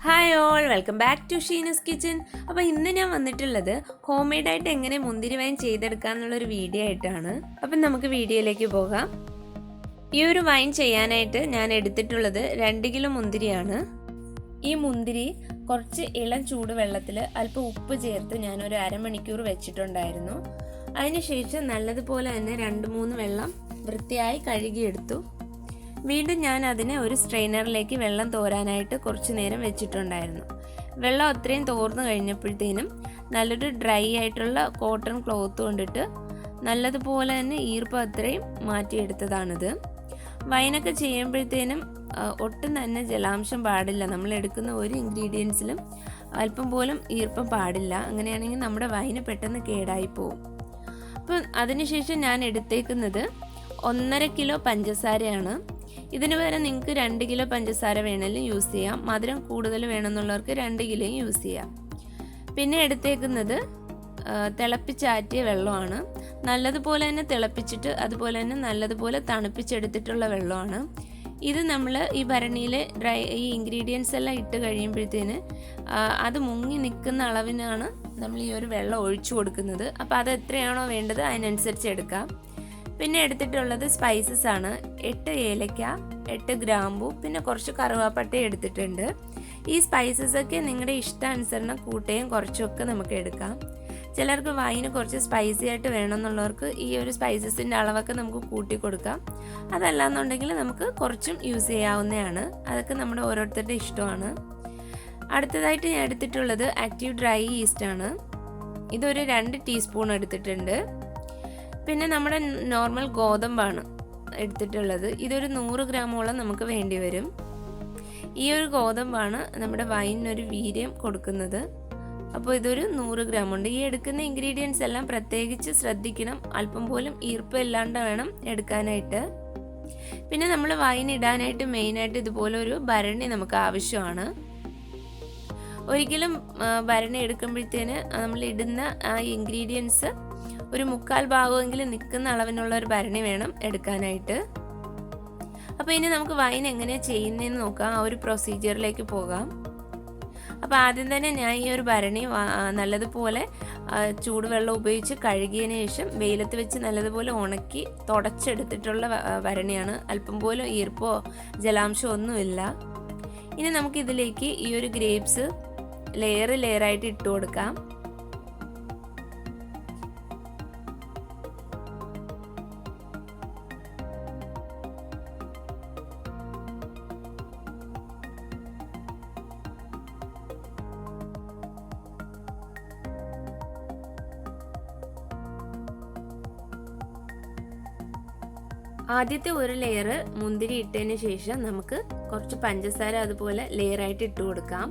Hi all, welcome back to Sheena's Kitchen. അപ്പോൾ ഇന്ന് ഞാൻ വന്നിട്ടുള്ളത് ഹോം മെയ്ഡായിട്ട് എങ്ങനെ മുന്തിരി വൈൻ ചെയ്തെടുക്കുക എന്നുള്ളൊരു വീഡിയോ ആയിട്ടാണ്. അപ്പം നമുക്ക് വീഡിയോയിലേക്ക് പോകാം. ഈ ഒരു വൈൻ ചെയ്യാനായിട്ട് ഞാൻ എടുത്തിട്ടുള്ളത് 2 കിലോ മുന്തിരിയാണ്. ഈ മുന്തിരി കുറച്ച് ഇളം ചൂടുവെള്ളത്തിൽ അല്പം ഉപ്പ് ചേർത്ത് ഞാനൊരു അരമണിക്കൂർ വെച്ചിട്ടുണ്ടായിരുന്നു. അതിനുശേഷം നല്ലതുപോലെ തന്നെ 2-3 വെള്ളം വൃത്തിയായി കഴുകിയെടുത്തു. വീണ്ടും ഞാൻ അതിനെ ഒരു സ്ട്രെയിനറിലേക്ക് വെള്ളം തോരാനായിട്ട് കുറച്ച് നേരം വെച്ചിട്ടുണ്ടായിരുന്നു. വെള്ളം അത്രയും തോർന്നു കഴിഞ്ഞപ്പോഴത്തേനും നല്ലൊരു ഡ്രൈ ആയിട്ടുള്ള കോട്ടൺ ക്ലോത്ത് കൊണ്ടിട്ട് നല്ലതുപോലെ തന്നെ ഈർപ്പം അത്രയും മാറ്റിയെടുത്തതാണിത്. വൈനൊക്കെ ചെയ്യുമ്പോഴത്തേനും ഒട്ടും തന്നെ ജലാംശം പാടില്ല. നമ്മൾ എടുക്കുന്ന ഒരു ഇൻഗ്രീഡിയൻസിലും അല്പം പോലും ഈർപ്പം പാടില്ല. അങ്ങനെയാണെങ്കിൽ നമ്മുടെ വൈന് പെട്ടെന്ന് കേടായി പോകും. അപ്പം അതിനുശേഷം ഞാൻ എടുത്തേക്കുന്നത് 1.5 കിലോ പഞ്ചസാരയാണ്. ഇതിന് പകരം നിങ്ങൾക്ക് 2 കിലോ പഞ്ചസാര വേണമെങ്കിലും യൂസ് ചെയ്യാം. മധുരം കൂടുതൽ വേണമെന്നുള്ളവർക്ക് 2 കിലോയും യൂസ് ചെയ്യാം. പിന്നെ എടുത്തേക്കുന്നത് തിളപ്പിച്ചാറ്റിയ വെള്ളമാണ്. നല്ലതുപോലെ തന്നെ തിളപ്പിച്ചിട്ട് അതുപോലെ തന്നെ നല്ലതുപോലെ തണുപ്പിച്ചെടുത്തിട്ടുള്ള വെള്ളമാണ്. ഇത് നമ്മൾ ഈ ഭരണിയിൽ ഈ ഇൻഗ്രീഡിയൻസ് എല്ലാം ഇട്ട് കഴിയുമ്പോഴത്തേന് അത് മുങ്ങി നിൽക്കുന്ന അളവിനാണ് നമ്മൾ ഈ ഒരു വെള്ളം ഒഴിച്ചു കൊടുക്കുന്നത്. അപ്പോൾ അത് എത്രയാണോ വേണ്ടത് അതിനനുസരിച്ച് എടുക്കാം. പിന്നെ എടുത്തിട്ടുള്ളത് സ്പൈസസ് ആണ്. 8 ഏലക്ക, 8 ഗ്രാമ്പു, പിന്നെ കുറച്ച് കറുവാപ്പട്ട എടുത്തിട്ടുണ്ട്. ഈ സ്പൈസസ് ഒക്കെ നിങ്ങളുടെ ഇഷ്ടാനുസരണം കൂട്ടുകയും കുറച്ചൊക്കെ നമുക്ക് എടുക്കാം. ചിലർക്ക് വൈന് കുറച്ച് സ്പൈസി ആയിട്ട് വേണമെന്നുള്ളവർക്ക് ഈ ഒരു സ്പൈസസിൻ്റെ അളവൊക്കെ നമുക്ക് കൂട്ടി കൊടുക്കാം. അതല്ലാന്നുണ്ടെങ്കിൽ നമുക്ക് കുറച്ചും യൂസ് ചെയ്യാവുന്നതാണ്. അതൊക്കെ നമ്മുടെ ഓരോരുത്തരുടെ ഇഷ്ടമാണ്. അടുത്തതായിട്ട് ഞാൻ എടുത്തിട്ടുള്ളത് ആക്റ്റീവ് ഡ്രൈ ഈസ്റ്റ് ആണ്. ഇതൊരു 2 ടീസ്പൂൺ എടുത്തിട്ടുണ്ട്. പിന്നെ നമ്മുടെ നോർമൽ ഗോതമ്പാണ് എടുത്തിട്ടുള്ളത്. ഇതൊരു 100 ഗ്രാമോളം നമുക്ക് വേണ്ടി വരും. ഈ ഒരു ഗോതമ്പാണ് നമ്മുടെ വൈനിനൊരു വീര്യം കൊടുക്കുന്നത്. അപ്പോൾ ഇതൊരു 100 ഗ്രാം ഉണ്ട്. ഈ എടുക്കുന്ന ഇൻഗ്രീഡിയൻസ് എല്ലാം പ്രത്യേകിച്ച് ശ്രദ്ധിക്കണം. അല്പം പോലും ഈർപ്പം ഇല്ലാണ്ട് വേണം എടുക്കാനായിട്ട്. പിന്നെ നമ്മൾ വൈൻ ഇടാനായിട്ട് മെയിനായിട്ട് ഇതുപോലെ ഒരു ഭരണി നമുക്ക് ആവശ്യമാണ്. ഒരിക്കലും ഭരണി എടുക്കുമ്പോഴത്തേന് നമ്മൾ ഇടുന്ന ആ ഇൻഗ്രീഡിയൻസ് ഒരു 1/4 ഭാഗമെങ്കിലും നിൽക്കുന്ന അളവിനുള്ള ഒരു ഭരണി വേണം എടുക്കാനായിട്ട്. അപ്പോൾ ഇനി നമുക്ക് വൈൻ എങ്ങനെയാണ് ചെയ്യുന്നതെന്ന് നോക്കാം. ആ ഒരു പ്രൊസീജിയറിലേക്ക് പോകാം. അപ്പോൾ ആദ്യം തന്നെ ഞാൻ ഈ ഒരു ഭരണി നല്ലതുപോലെ ചൂടുവെള്ളം ഉപയോഗിച്ച് കഴുകിയതിന് ശേഷം വെയിലത്ത് വെച്ച് നല്ലതുപോലെ ഉണക്കി തുടച്ചെടുത്തിട്ടുള്ള ഭരണിയാണ്. അല്പം പോലും ഈർപ്പോ ജലാംശമോ ഒന്നുമില്ല. ഇനി നമുക്കിതിലേക്ക് ഈ ഒരു ഗ്രേപ്സ് ലെയറായിട്ട് ഇട്ട് കൊടുക്കാം. ആദ്യത്തെ ഒരു ലെയർ മുന്തിരി ഇട്ടതിന് ശേഷം നമുക്ക് കുറച്ച് പഞ്ചസാര അതുപോലെ ലെയറായിട്ട് ഇട്ട് കൊടുക്കാം.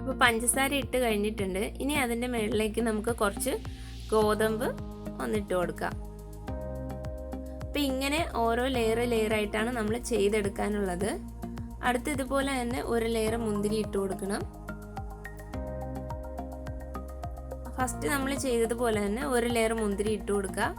അപ്പോൾ പഞ്ചസാര ഇട്ട് കഴിഞ്ഞിട്ടുണ്ട്. ഇനി അതിൻ്റെ മുകളിലേക്ക് നമുക്ക് കുറച്ച് ഗോതമ്പ് ഒന്നിട്ട് കൊടുക്കാം. അപ്പോൾ ഇങ്ങനെ ഓരോ ലെയറായിട്ടാണ് നമ്മൾ ചെയ്തെടുക്കാനുള്ളത്. അടുത്ത് ഇതുപോലെ തന്നെ ഒരു ലെയർ മുന്തിരി ഇട്ട് കൊടുക്കണം. ഫസ്റ്റ് നമ്മൾ ചെയ്തതുപോലെ തന്നെ ഒരു ലെയർ മുന്തിരി ഇട്ട് കൊടുക്കുക.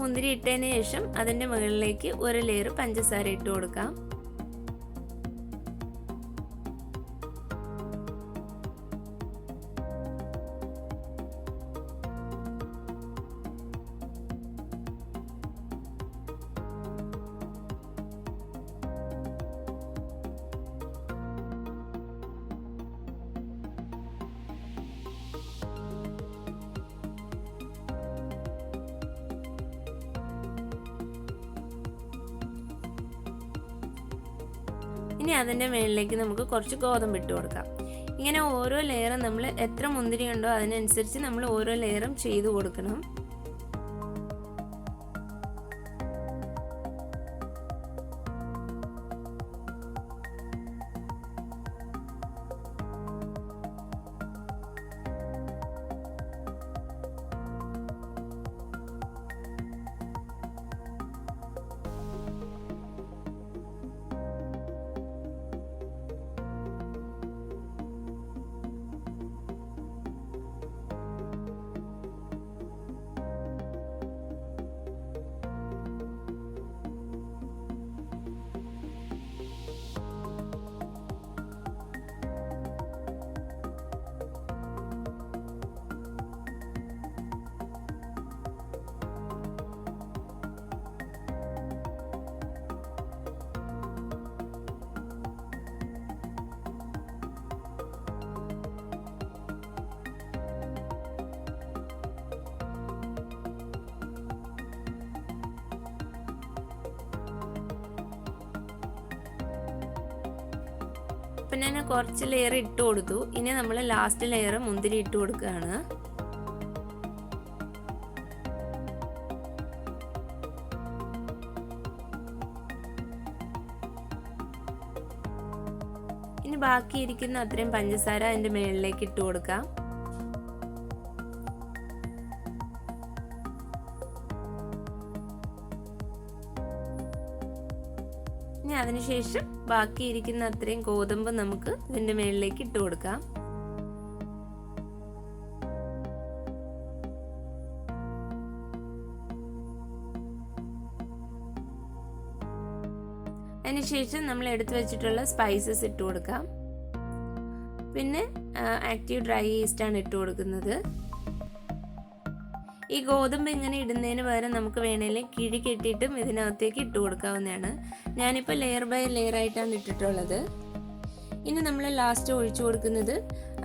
മുന്തിരി ഇട്ടതിന് ശേഷം അതിൻ്റെ മുകളിലേക്ക് ഒരു ലെയർ പഞ്ചസാര ഇട്ട് കൊടുക്കാം. ഇനി അതിൻ്റെ മുകളിലേക്ക് നമുക്ക് കുറച്ച് ഗോതമ്പ് ഇട്ട് കൊടുക്കാം. ഇങ്ങനെ ഓരോ ലെയറും നമ്മൾ എത്ര മുന്തിരി ഉണ്ടോ അതിനനുസരിച്ച് നമ്മൾ ഓരോ ലെയറും ചെയ്ത് കൊടുക്കണം. അപ്പം ഞാൻ കുറച്ച് ലെയർ ഇട്ട് കൊടുത്തു. ഇനി നമ്മൾ ലാസ്റ്റ് ലെയർ മുന്തിരി ഇട്ട് കൊടുക്കുകയാണ്. ഇനി ബാക്കിയിരിക്കുന്ന അത്രയും പഞ്ചസാര അതിൻ്റെ മുകളിലേക്ക് ഇട്ട് കൊടുക്കാം. ഇനി അതിനുശേഷം ബാക്കിയിരിക്കുന്ന അത്രയും ഗോതമ്പ് നമുക്ക് ഇതിൻ്റെ മുകളിലേക്ക് ഇട്ട് കൊടുക്കാം. അതിനുശേഷം നമ്മൾ എടുത്തു വെച്ചിട്ടുള്ള സ്പൈസസ് ഇട്ട് കൊടുക്കാം. പിന്നെ ആക്റ്റീവ് ഡ്രൈ ഈസ്റ്റ് ആണ് ഇട്ട് കൊടുക്കുന്നത്. ഈ ഗോതമ്പ് ഇങ്ങനെ ഇടുന്നതിന് പകരം നമുക്ക് വേണമെങ്കിൽ കിഴി കെട്ടിയിട്ടും ഇതിനകത്തേക്ക് ഇട്ട് കൊടുക്കാവുന്നതാണ്. ഞാനിപ്പോൾ ലെയർ ബൈ ലെയർ ആയിട്ടാണ് ഇട്ടിട്ടുള്ളത്. ഇനി നമ്മൾ ലാസ്റ്റ് ഒഴിച്ചു കൊടുക്കുന്നത്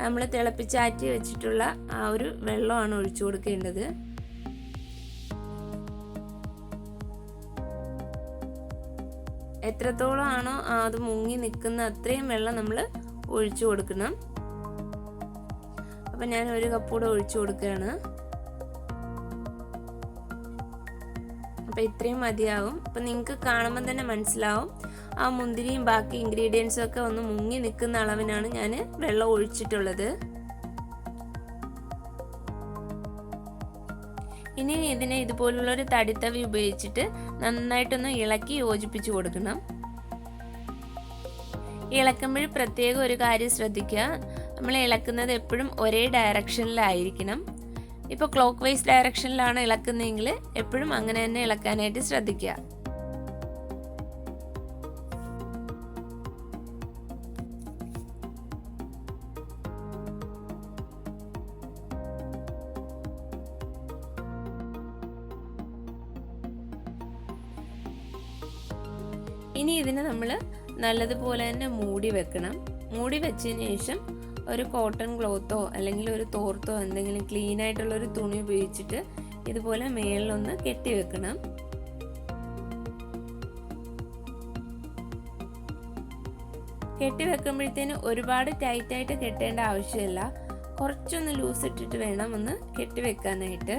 നമ്മൾ തിളപ്പിച്ചാറ്റി വെച്ചിട്ടുള്ള ആ ഒരു വെള്ളമാണ് ഒഴിച്ചു കൊടുക്കേണ്ടത്. എത്രത്തോളം ആണോ അത് മുങ്ങി നിൽക്കുന്ന അത്രയും വെള്ളം നമ്മൾ ഒഴിച്ചു കൊടുക്കണം. അപ്പം ഞാൻ 1 കപ്പ് കൂടെ ഒഴിച്ചു കൊടുക്കുകയാണ്. അപ്പം ഇത്രയും മതിയാവും. അപ്പം നിങ്ങൾക്ക് കാണുമ്പോൾ തന്നെ മനസ്സിലാവും ആ മുന്തിരിയും ബാക്കി ഇൻഗ്രീഡിയൻസും ഒക്കെ ഒന്ന് മുങ്ങി നിൽക്കുന്ന അളവിനാണ് ഞാൻ വെള്ളം ഒഴിച്ചിട്ടുള്ളത്. ഇനി ഇതിനെ ഇതുപോലുള്ളൊരു തടിത്തവി ഉപയോഗിച്ചിട്ട് നന്നായിട്ടൊന്ന് ഇളക്കി യോജിപ്പിച്ച് കൊടുക്കണം. ഇളക്കുമ്പോൾ പ്രത്യേകം ഒരു കാര്യം ശ്രദ്ധിക്കുക, നമ്മൾ ഇളക്കുന്നത് എപ്പോഴും ഒരേ ഡയറക്ഷനിലായിരിക്കണം. ഇപ്പോൾ ക്ലോക്ക് വൈസ് ഡയറക്ഷനിലാണ് ഇളക്കുന്നതെങ്കിൽ എപ്പോഴും അങ്ങനെ തന്നെ ഇളക്കാനായിട്ട് ശ്രദ്ധിക്കുക. ഇനി ഇതിനെ നമ്മൾ നല്ലതുപോലെ തന്നെ മൂടി വെക്കണം. മൂടി വെച്ചതിന് ശേഷം ഒരു കോട്ടൺ ക്ലോത്തോ അല്ലെങ്കിൽ ഒരു തോർത്തോ എന്തെങ്കിലും ക്ലീൻ ആയിട്ടുള്ള ഒരു തുണി ഉപയോഗിച്ചിട്ട് ഇതുപോലെ മേളിലൊന്ന് കെട്ടി വെക്കണം. കെട്ടി വെക്കുമ്പോഴത്തേന് ഒരുപാട് ടൈറ്റായിട്ട് കെട്ടേണ്ട ആവശ്യമില്ല. കുറച്ചൊന്ന് ലൂസ് ഇട്ടിട്ട് വേണം ഒന്ന് കെട്ടി വെക്കാനായിട്ട്.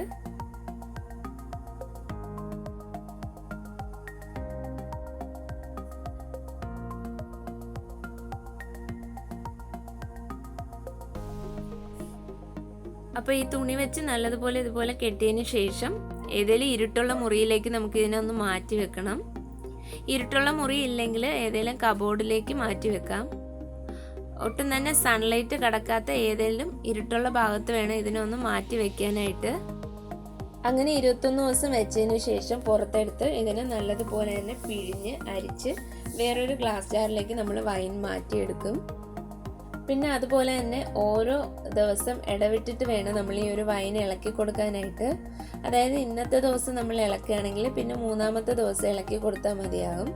അപ്പോൾ ഈ തുണി വെച്ച് നല്ലതുപോലെ ഇതുപോലെ കെട്ടിയതിന് ശേഷം ഏതെങ്കിലും ഇരുട്ടുള്ള മുറിയിലേക്ക് നമുക്ക് ഇതിനെ ഒന്ന് മാറ്റി വെക്കണം. ഇരുട്ടുള്ള മുറി ഇല്ലെങ്കിൽ ഏതെങ്കിലും കബോർഡിലേക്ക് മാറ്റി വെക്കാം. ഒട്ടും തന്നെ സൺലൈറ്റ് കടക്കാത്ത ഏതെങ്കിലും ഇരുട്ടുള്ള ഭാഗത്ത് വേണം ഇതിനെ ഒന്ന് മാറ്റി വെക്കാനായിട്ട്. അങ്ങനെ 21 ദിവസം വെച്ചതിന് ശേഷം പുറത്തെടുത്ത് ഇതിനെ നല്ലതുപോലെ തന്നെ പിഴിഞ്ഞ് അരിച്ച് വേറൊരു ഗ്ലാസ് ജാറിലേക്ക് നമ്മൾ വൈൻ മാറ്റിയെടുക്കും. പിന്നെ അതുപോലെ തന്നെ ഓരോ ദിവസം ഇടവിട്ടിട്ട് വേണം നമ്മൾ ഈ ഒരു വൈൻ ഇളക്കി കൊടുക്കാനായിട്ട്. അതായത് ഇന്നത്തെ ദിവസം നമ്മൾ ഇളക്കുകയാണെങ്കിൽ പിന്നെ 3-ാമത്തെ ദിവസം ഇളക്കി കൊടുത്താൽ മതിയാകും.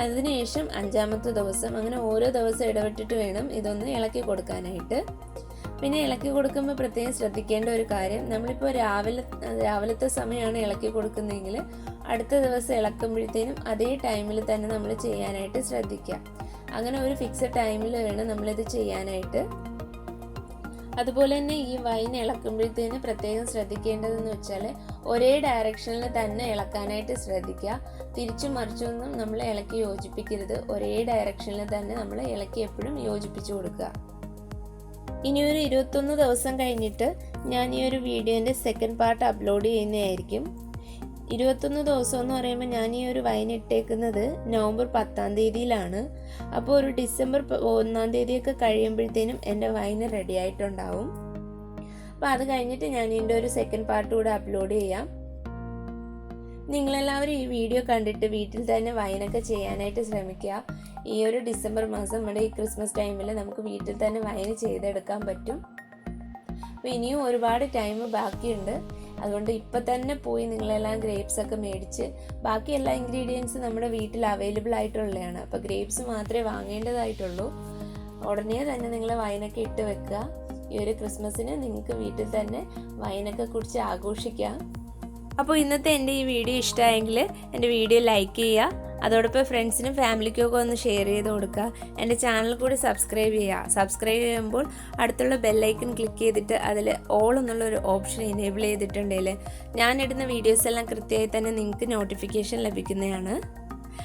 അതിനുശേഷം 5-ാമത്തെ ദിവസം, അങ്ങനെ ഓരോ ദിവസം ഇടവിട്ടിട്ട് വേണം ഇതൊന്ന് ഇളക്കി കൊടുക്കാനായിട്ട്. പിന്നെ ഇളക്കി കൊടുക്കുമ്പോൾ പ്രത്യേകം ശ്രദ്ധിക്കേണ്ട ഒരു കാര്യം, നമ്മളിപ്പോൾ രാവിലത്തെ സമയമാണ് ഇളക്കി കൊടുക്കുന്നതെങ്കിൽ അടുത്ത ദിവസം ഇളക്കുമ്പോഴത്തേനും അതേ ടൈമിൽ തന്നെ നമ്മൾ ചെയ്യാനായിട്ട് ശ്രദ്ധിക്കുക. അങ്ങനെ ഒരു ഫിക്സഡ് ടൈമിൽ വേണം നമ്മളിത് ചെയ്യാനായിട്ട്. അതുപോലെ തന്നെ ഈ വൈൻ ഇളക്കുമ്പോഴത്തേന് പ്രത്യേകം ശ്രദ്ധിക്കേണ്ടതെന്ന് വെച്ചാൽ ഒരേ ഡയറക്ഷനിൽ തന്നെ ഇളക്കാനായിട്ട് ശ്രദ്ധിക്കുക. തിരിച്ചും മറിച്ചൊന്നും നമ്മൾ ഇളക്കി യോജിപ്പിക്കരുത്. ഒരേ ഡയറക്ഷനിൽ തന്നെ നമ്മൾ ഇളക്കി എപ്പോഴും യോജിപ്പിച്ചു കൊടുക്കുക. ഇനി ഒരു 21 ദിവസം കഴിഞ്ഞിട്ട് ഞാൻ ഈ ഒരു വീഡിയോൻ്റെ സെക്കൻഡ് പാർട്ട് അപ്ലോഡ് ചെയ്യുന്നതായിരിക്കും. 21 ദിവസം എന്ന് പറയുമ്പോൾ ഞാൻ ഈ ഒരു വൈൻ ഇട്ടേക്കുന്നത് നവംബർ 10-ാം തീയതിയിലാണ്. അപ്പോൾ ഒരു ഡിസംബർ 1-ാം തീയതിയൊക്കെ കഴിയുമ്പോഴത്തേനും എൻ്റെ വൈൻ റെഡി ആയിട്ടുണ്ടാവും. അപ്പോൾ അത് കഴിഞ്ഞിട്ട് ഞാൻ ഇതിൻ്റെ ഒരു സെക്കൻഡ് പാർട്ട് കൂടെ അപ്ലോഡ് ചെയ്യാം. നിങ്ങളെല്ലാവരും ഈ വീഡിയോ കണ്ടിട്ട് വീട്ടിൽ തന്നെ വൈനൊക്കെ ചെയ്യാനായിട്ട് ശ്രമിക്കുക. ഈ ഒരു ഡിസംബർ മാസം നമ്മുടെ ഈ ക്രിസ്മസ് ടൈമിൽ നമുക്ക് വീട്ടിൽ തന്നെ വൈൻ ചെയ്തെടുക്കാൻ പറ്റും. അപ്പോൾ ഇനിയും ഒരുപാട് ടൈം ബാക്കിയുണ്ട്. അതുകൊണ്ട് ഇപ്പം തന്നെ പോയി നിങ്ങളെല്ലാം ഗ്രേപ്സ് ഒക്കെ മേടിച്ച് ബാക്കി എല്ലാ ഇൻഗ്രീഡിയൻസും നമ്മുടെ വീട്ടിൽ അവൈലബിൾ ആയിട്ടുള്ളതാണ്. അപ്പോൾ ഗ്രേപ്സ് മാത്രമേ വാങ്ങേണ്ടതായിട്ടുള്ളൂ. ഉടനെ തന്നെ നിങ്ങൾ വൈനൊക്കെ ഇട്ട് വെക്കുക. ഈ ഒരു ക്രിസ്മസിന് നിങ്ങൾക്ക് വീട്ടിൽ തന്നെ വൈനൊക്കെ കുടിച്ച് ആഘോഷിക്കാം. അപ്പോൾ ഇന്നത്തെ എൻ്റെ ഈ വീഡിയോ ഇഷ്ടമായെങ്കിൽ എൻ്റെ വീഡിയോ ലൈക്ക് ചെയ്യുക. അതോടൊപ്പം ഫ്രണ്ട്സിനും ഫാമിലിക്കൊക്കെ ഒന്ന് ഷെയർ ചെയ്ത് കൊടുക്കുക. എൻ്റെ ചാനൽ കൂടി സബ്സ്ക്രൈബ് ചെയ്യുക. സബ്സ്ക്രൈബ് ചെയ്യുമ്പോൾ അടുത്തുള്ള ബെല്ലൈക്കൺ ക്ലിക്ക് ചെയ്തിട്ട് അതിൽ ഓൾ എന്നുള്ളൊരു ഓപ്ഷൻ എനേബിൾ ചെയ്തിട്ടുണ്ടെങ്കിൽ ഞാനിടുന്ന വീഡിയോസ് എല്ലാം കൃത്യമായി തന്നെ നിങ്ങൾക്ക് നോട്ടിഫിക്കേഷൻ ലഭിക്കുന്നതാണ്.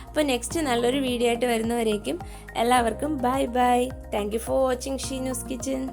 അപ്പോൾ നെക്സ്റ്റ് നല്ലൊരു വീഡിയോ ആയിട്ട് വരുന്നവരേക്കും എല്ലാവർക്കും bye bye. Thank you for watching Sheenu's kitchen.